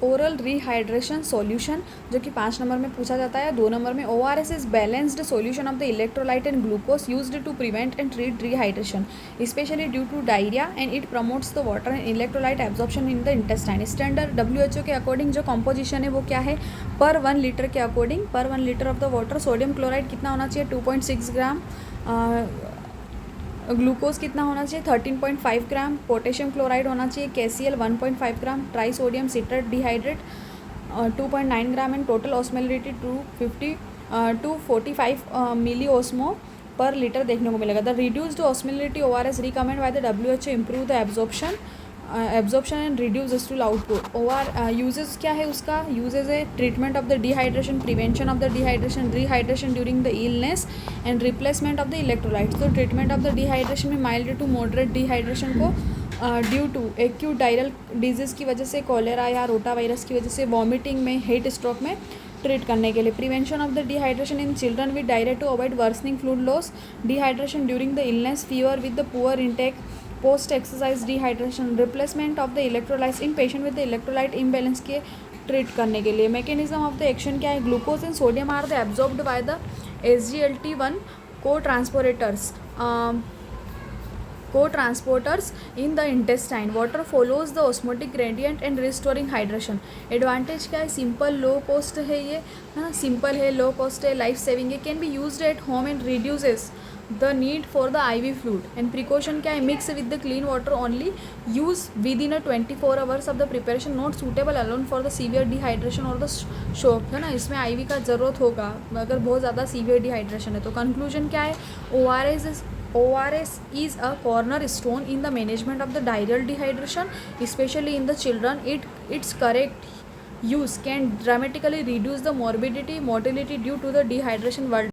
Oral rehydration solution, जो कि 5 number में पूछा जाता है। 2 नंबर में ORS is balanced solution of the electrolyte and glucose used to prevent and treat dehydration specially due to diarrhoea and it promotes the water and electrolyte absorption in the intestine. Standard WHO के according जो composition है वो क्या है, पर 1 litre के according, पर 1 litre of the water sodium chloride कितना होना चाहिए, 2.6 ग्राम, ग्लूकोज कितना होना चाहिए, 13.5 ग्राम, पोटेशियम क्लोराइड होना चाहिए KCl 1.5 gram, tri sodium citrate dihydrate 2.9 gram and total osmolality 245 milli osmo per litre देखने को मिलेगा। The reduced osmolality ORS recommend by the WHO improve the absorption and reduce stool output. Uses क्या है उसका, uses है treatment of the dehydration, prevention of the dehydration, rehydration during the illness and replacement of the electrolytes. तो treatment of the dehydration में mild to moderate dehydration को due to acute diarrhoeal disease की वजह से, cholera या rota virus की वजह से, वॉमिटिंग में, हीट स्ट्रोक में ट्रीट करने के लिए। Prevention of the dehydration in children with diarrhoea to avoid worsening fluid loss, dehydration during the illness, fever with the poor intake, post exercise dehydration, replacement of the electrolytes in patient with the electrolyte imbalance के treat करने के लिए। Mechanism of the action क्या है, glucose and sodium are the absorbed by the SGLT1 co-transporters in the intestine. Water follows the osmotic gradient and restoring hydration. Advantage क्या है, simple low cost है ये, है ना, सिंपल है, लो कॉस्ट है, लाइफ सेविंग है, can be used at home and reduces the need for the IV fluid. And precaution क्या है, mix with the clean water only, use with in 24 hours of the preparation, not suitable alone for the severe dehydration और the shock, है ना, इसमें IV का ज़रूरत होगा अगर बहुत ज़्यादा सीवियर डिहाइड्रेशन है। तो कंक्लूजन क्या है, ORS is a cornerstone in the management of the diarrheal dehydration, especially in the children. Its correct use can dramatically reduce the morbidity, mortality due to the dehydration worldwide.